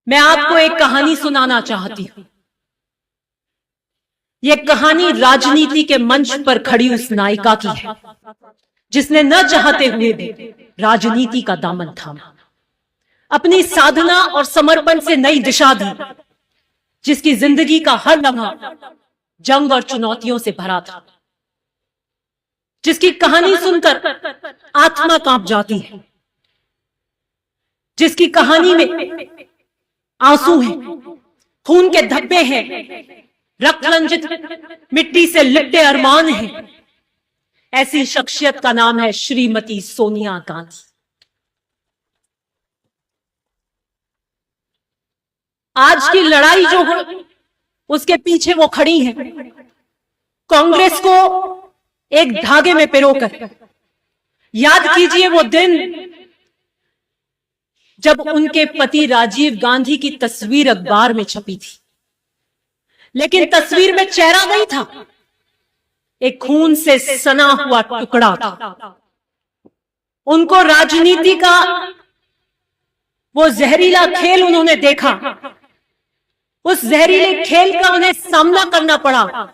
मैं आपको एक कहानी सुनाना चाहती हूं। यह कहानी राजनीति के मंच पर खड़ी उस नायिका की है जिसने न चाहते हुए भी राजनीति का दामन थामा, अपनी साधना और समर्पण से नई दिशा दी, जिसकी जिंदगी का हर लम्हा जंग और चुनौतियों से भरा था, जिसकी कहानी सुनकर आत्मा कांप जाती है, जिसकी कहानी में आंसू हैं, खून के धब्बे हैं, रक्त रंजित मिट्टी से लिपटे अरमान हैं। ऐसी शख्सियत का नाम है श्रीमती सोनिया गांधी। आज की लड़ाई जो है उसके पीछे वो खड़ी हैं, कांग्रेस को एक धागे में पिरोकर। याद कीजिए वो दिन जब उनके पति राजीव गांधी की तस्वीर अखबार में छपी थी, लेकिन तस्वीर में चेहरा नहीं था, एक खून से सना हुआ टुकड़ा था। उनको राजनीति का वो जहरीला खेल उन्होंने देखा, उस जहरीले खेल का उन्हें सामना करना पड़ा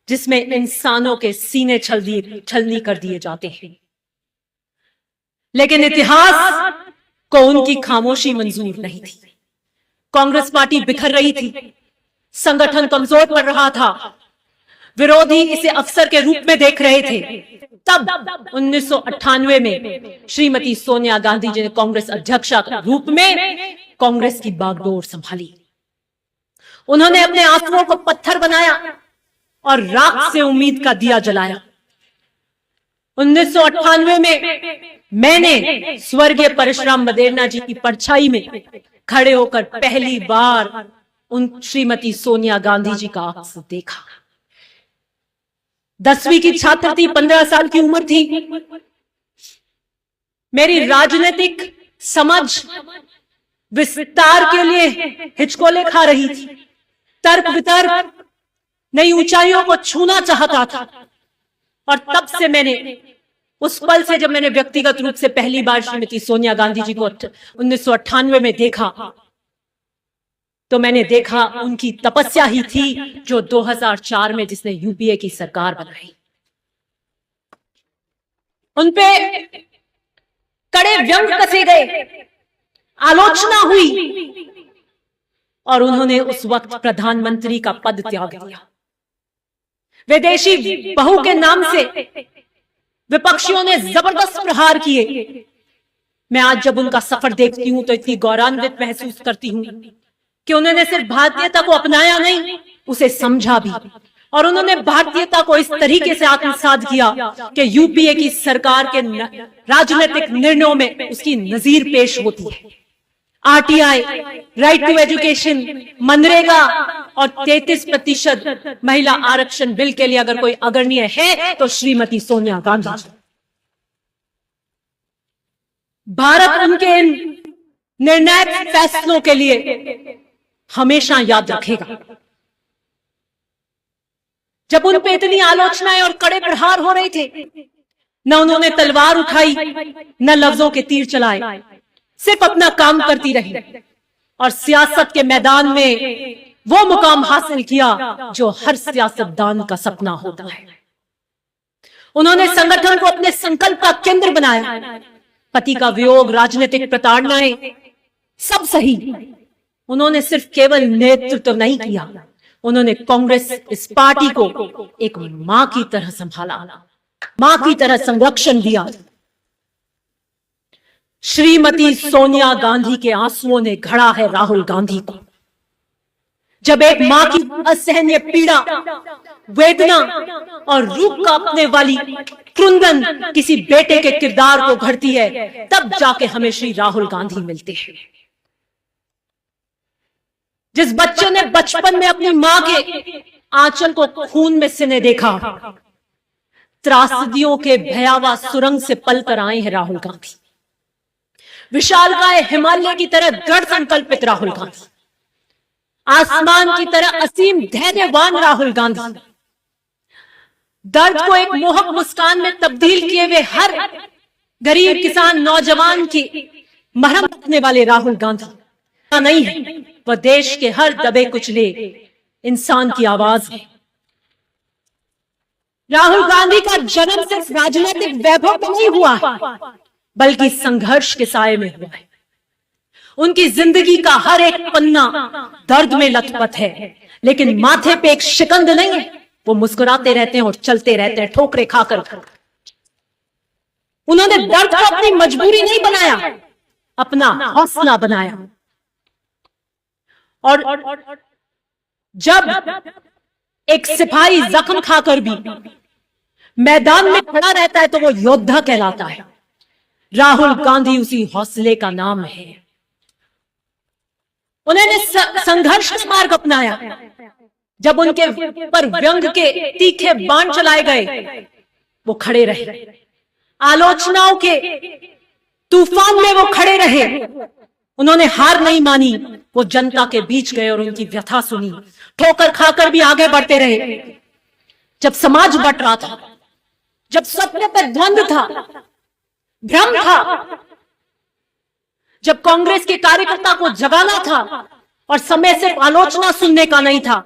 जिसमें इंसानों के सीने छलनी कर दिए जाते हैं। लेकिन इतिहास को उनकी खामोशी मंजूर नहीं थी। कांग्रेस पार्टी बिखर रही थी, संगठन कमजोर पड़ रहा था, विरोधी इसे अवसर के रूप में देख रहे थे। तब 1998 में श्रीमती सोनिया गांधी जी ने कांग्रेस अध्यक्षा के रूप में कांग्रेस की बागडोर संभाली। उन्होंने अपने आंसुओं को पत्थर बनाया और राख से उम्मीद का दिया जलाया। 1998 में मैंने स्वर्गीय परशुराम मदेरणा जी की परछाई में खड़े होकर पहली बार उन श्रीमती सोनिया गांधी जी का अक्स देखा। 10वीं की छात्र थी, 15 साल की उम्र थी। मेरी राजनीतिक समझ विस्तार के लिए हिचकोले खा रही थी, तर्क वितर्क नई ऊंचाइयों को छूना चाहता था। और तब से मैंने, उस पल से जब मैंने व्यक्तिगत रूप से पहली बार श्रीमती सोनिया गांधी जी को 1998 में देखा, तो मैंने देखा उनकी तपस्या ही थी जो 2004 में जिसने यूपीए की सरकार बनाई। उनपे कड़े व्यंग कसे गए, आलोचना हुई और उन्होंने उस वक्त प्रधानमंत्री का पद त्याग दिया। विदेशी बहू के नाम से विपक्षियों ने जबरदस्त प्रहार किए। मैं आज जब उनका सफर देखती हूं तो इतनी गौरवान्वित महसूस करती हूं कि उन्होंने सिर्फ भारतीयता को अपनाया नहीं, उसे समझा भी। और उन्होंने भारतीयता को इस तरीके से आत्मसात किया कि यूपीए की सरकार के राजनीतिक निर्णयों में उसकी नजीर पेश होती है। आरटीआई, राइट टू एजुकेशन, मनरेगा और 33% महिला आरक्षण बिल के लिए अगर कोई अग्रणीय है तो श्रीमती सोनिया गांधी। भारत उनके इन निर्णायक फैसलों के लिए हमेशा याद रखेगा। जब उन पे इतनी आलोचनाएं और कड़े प्रहार हो रहे थे, न उन्होंने तलवार उठाई, न लफ्जों के तीर चलाए, सिर्फ अपना काम करती रही और सियासत के मैदान में वो मुकाम हासिल किया जो हर सियासतदान का सपना होता है। उन्होंने संगठन को अपने संकल्प का केंद्र बनाया। पति का वियोग, राजनीतिक प्रताड़नाएं, सब सही। उन्होंने सिर्फ केवल नेतृत्व नहीं किया, उन्होंने कांग्रेस इस पार्टी को एक मां की तरह संभाला, मां की तरह संरक्षण दिया। श्रीमती सोनिया गांधी के आंसुओं ने घड़ा है राहुल गांधी को। जब एक मां की असहनीय पीड़ा, वेदना और रूप कांपने वाली क्रुंदन किसी बेटे के किरदार को घड़ती है, तब जाके हमें श्री राहुल गांधी मिलते हैं। जिस बच्चे ने बचपन में अपनी मां के आंचल को खून में सिने देखा, त्रासदियों के भयावह सुरंग से पलकर आए हैं राहुल गांधी। विशालकाय हिमालय की तरह दृढ़ संकल्पित राहुल गांधी, आसमान की तरह असीम धैर्यवान राहुल गांधी, दर्द को एक मोहक मुस्कान में तब्दील किए हुए हर गरीब किसान नौजवान की मरहम रखने वाले राहुल गांधी, नहीं है, वह देश के हर दबे कुचले इंसान की आवाज है। राहुल गांधी का जन्म सिर्फ राजनीतिक वैभव में नहीं हुआ, बल्कि संघर्ष के साए में हुआ है। उनकी जिंदगी का हर एक पन्ना दर्द में लथपथ है, लेकिन माथे पे एक शिकंद नहीं है। वो मुस्कुराते रहते हैं और चलते रहते हैं ठोकरे खाकर। उन्होंने दर्द को अपनी मजबूरी नहीं बनाया, अपना हौसला बनाया। और जब एक सिपाही जख्म खाकर भी मैदान में खड़ा रहता है तो वो योद्धा कहलाता है। राहुल गांधी उसी हौसले का नाम है। उन्होंने संघर्ष का मार्ग अपनाया। जब उनके पर व्यंग के तीखे बाण चलाए गए, वो खड़े रहे। आलोचनाओं के तूफान में वो खड़े रहे। उन्होंने हार नहीं मानी। वो जनता के बीच गए और उनकी व्यथा सुनी। ठोकर खाकर भी आगे बढ़ते रहे। जब समाज बट रहा था, जब सपने पर द्वंद्व था, भ्रम था, जब कांग्रेस के कार्यकर्ता को जगाना था और समय सिर्फ आलोचना सुनने का नहीं था,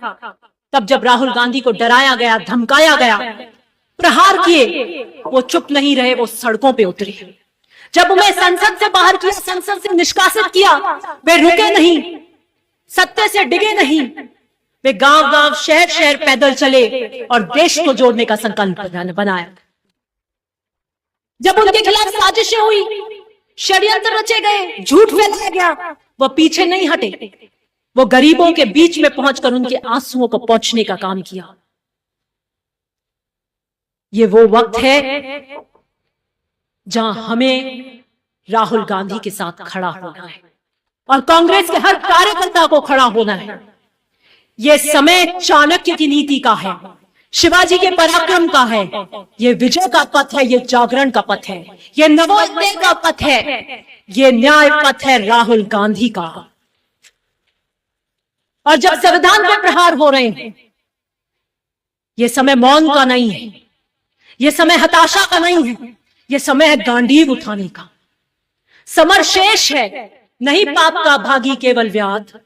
तब जब राहुल गांधी को डराया गया, धमकाया गया, प्रहार किए, वो चुप नहीं रहे, वो सड़कों पे उतरे। जब उन्हें संसद से बाहर किया, संसद से निष्कासित किया, वे रुके नहीं, सत्य से डिगे नहीं। वे गांव गांव, शहर शहर पैदल चले और देश को जोड़ने का संकल्प बनाया। जब उनके खिलाफ साजिशें हुई, षड्यंत्र रचे गए, झूठ फैलाया गया, वो पीछे नहीं हटे। वो गरीबों के बीच में पहुंचकर उनके आंसुओं को पोंछने का काम किया। ये वो वक्त है जहां हमें राहुल गांधी के साथ खड़ा होना है और कांग्रेस के हर कार्यकर्ता को खड़ा होना है। यह समय चाणक्य की नीति का है, शिवाजी के पराक्रम का है, ये विजय का पथ है, ये जागरण का पथ है, ये नवोदय का पथ है, ये न्याय पथ है राहुल गांधी का। और जब संविधान पर प्रहार हो रहे हैं, ये समय मौन का नहीं है, ये समय हताशा का नहीं है, ये समय है गांडीव उठाने का। समर शेष है, नहीं पाप का भागी केवल व्याध।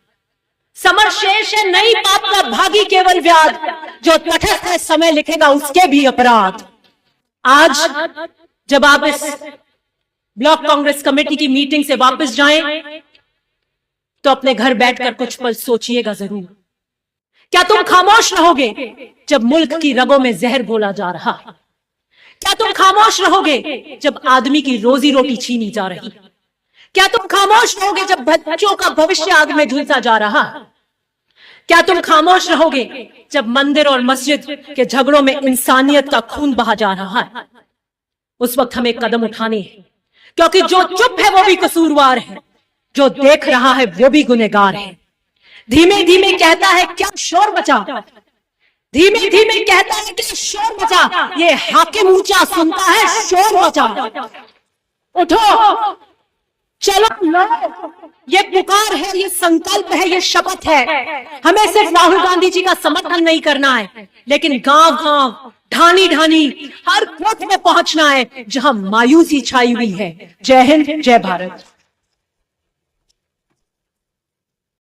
समर शेष है, नहीं पाप का भागी केवल व्याध। जो तटस्थ है समय लिखेगा उसके भी अपराध। आज जब आप इस ब्लॉक कांग्रेस कमेटी की मीटिंग से वापस जाएं, तो अपने घर बैठकर कुछ पल सोचिएगा जरूर। क्या तुम खामोश रहोगे जब मुल्क की रगों में जहर घोला जा रहा? क्या तुम खामोश रहोगे जब आदमी की रोजी रोटी छीनी जा रही? क्या तुम खामोश रहोगे जब बच्चों का भविष्य आग में झुलसा जा रहा? क्या तुम खामोश रहोगे जब मंदिर और मस्जिद के झगड़ों में इंसानियत का खून बहा जा रहा है? उस वक्त हमें कदम उठाने हैं, क्योंकि जो चुप है वो भी कसूरवार है, जो देख रहा है वो भी गुनहगार है। धीमे धीमे कहता है क्या शोर मचा, धीमे धीमे कहता है क्या शोर मचा, ये हाकिम ऊंचा सुनता है शोर मचा। उठो, चलो, ये पुकार है, ये संकल्प है, ये शपथ है। हमें सिर्फ राहुल गांधी जी का समर्थन नहीं करना है, लेकिन गांव गांव, ढानी ढानी, हर कोट में पहुंचना है जहां मायूसी छाई हुई है। जय हिंद, जय भारत।